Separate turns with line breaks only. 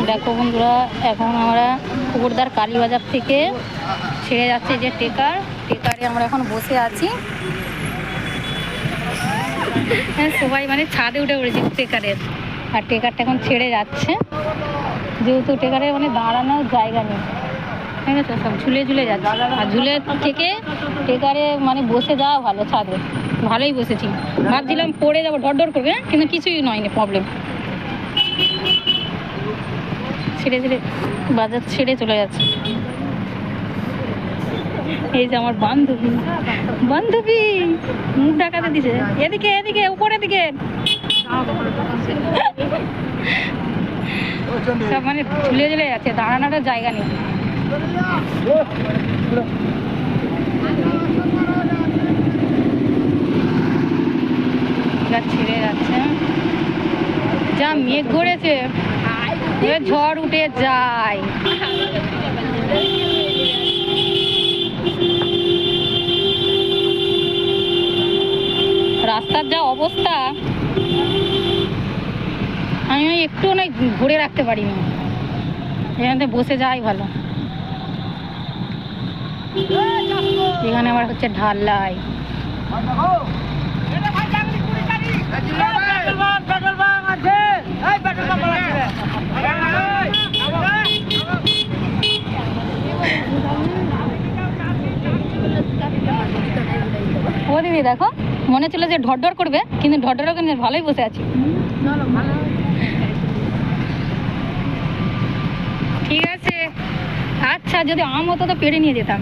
দেখো বন্ধুরা, এখন আমরা পুকুরদার কালীবাজার থেকে ছেড়ে যাচ্ছে যে টেকারে আমরা এখন বসে আছি। সবাই মানে ছাদে উঠে পড়েছি টেকারের, আর টেকারটা এখন ছেড়ে যাচ্ছে। যেহেতু টেকারে মানে দাঁড়ানোর জায়গা নেই, ঠিক আছে, সব ঝুলে ঝুলে যাচ্ছে। আর ঝুলে থেকে টেকারে মানে বসে যাওয়া ভালো, ছাদে ভালোই বসেছি। ভাবছিলাম পড়ে যাবো, ডর করবে, কিন্তু কিছুই নয়, প্রবলেম। ছেড়ে ছেড়ে বাজার ছেড়ে চলে যাচ্ছে। এই যে আমার বান্ধবী মুখ ঢাকাতে দিছে, এদিকে এদিকে উপরের দিকে সব মানে ঝুলে ঝুলে যাচ্ছে, দাঁড়ানোর জায়গা নেই। ছেড়ে যাচ্ছে, যা মেঘ ধরেছে, ঝড় উঠে যায়। রাস্তার যা অবস্থা, আমি একটু না ঘুরে রাখতে পারি না, এখানে বসে যাই ভালো। এখানে আবার হচ্ছে ঢালাই। ও দিদি দেখো, মনে ছিল যে ঢর করবে, কিন্তু ঢর ওখানে ভালোই বসে আছি। ঠিক আছে, আচ্ছা, যদি আম হতো তো পেড়ে নিয়ে যেতাম।